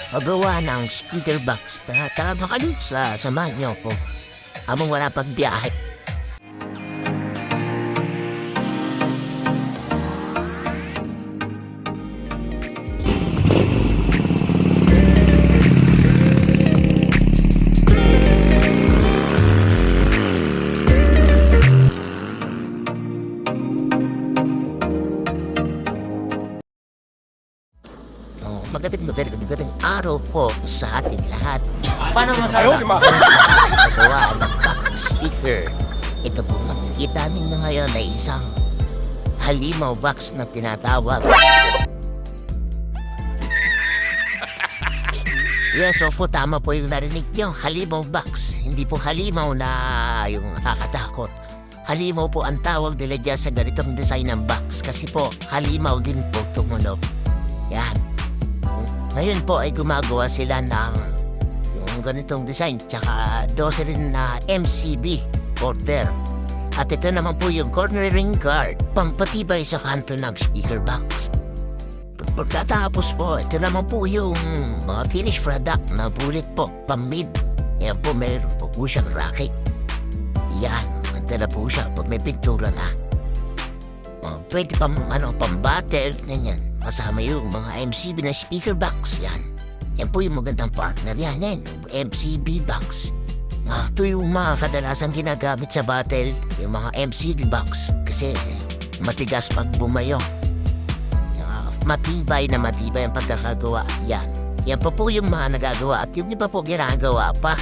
magawa ng speaker box na tama sa samahan niyo ko. Among wala pagbiyahe. Magandang araw po sa ating lahat. Paano masabi? Magawa ng box speaker. Ito po makikita namin na ngayon ay isang halimaw box na tinatawag. Yes, opo, tama po yung narinig nyo. Halimaw box. Hindi po halimaw na yung nakakatakot. Halimaw po ang tawag nila dyan sa ganitong design ng box. Kasi po, halimaw din po tumunog. Yan. Ngayon po ay gumagawa sila ng yung ganitong design. Tsaka 12 rin na MCB border. At ito naman po yung cornering guard. Pampatibay sa kanto ng speaker box. Pagkatapos po, ito naman po yung mga finished product na bullet po, pang-mid. Yan po, meron po siyang racket. Yan, maganda na po siya pag may pintura na. Pwede pang-battle, ganyan. Kasama yung mga MCB na speaker box, yan. Yan po yung magandang partner yan, yung MCB box. Ito yung mga kadalasan ginagamit sa battle, yung mga MCB box. Kasi matigas pag bumayo. Matibay ang pagkakagawa. Yan. Yan po yung mga nagagawa at yung iba po ginagawa pa.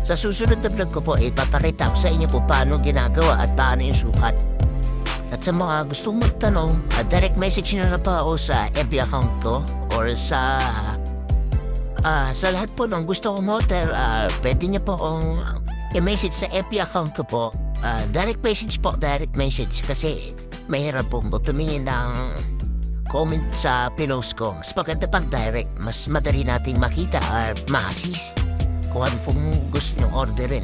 Sa susunod na vlog ko po, ipapakita ko sa inyo po paano ginagawa at paano yung sukat. At sa mga gustong magtanong, direct message nyo na pa ako sa FB account ko or sa lahat po ng gusto kong hotel, pwede nyo po akong i-message sa FB account ko po. Direct message kasi mahirap pong tumingin ng comment sa pinost ko. Mas maganda pang direct, mas madali nating makita or ma-assist kung ano pong gusto nyo orderin.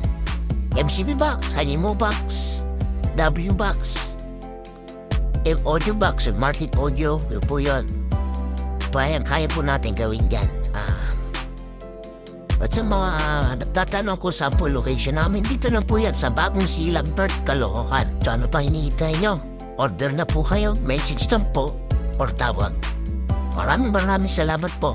MCB box, Hanimo box, W box, audio box, Martin Audio, yun po yun. Kaya po natin gawin dyan. At sa mga nagtatanong ko saan po location namin, dito na po yan sa Bagong Silang Bert, Caloocan. So ano pa hinihintay nyo? Order na po kayo, message lang po, or tawag. Maraming salamat po.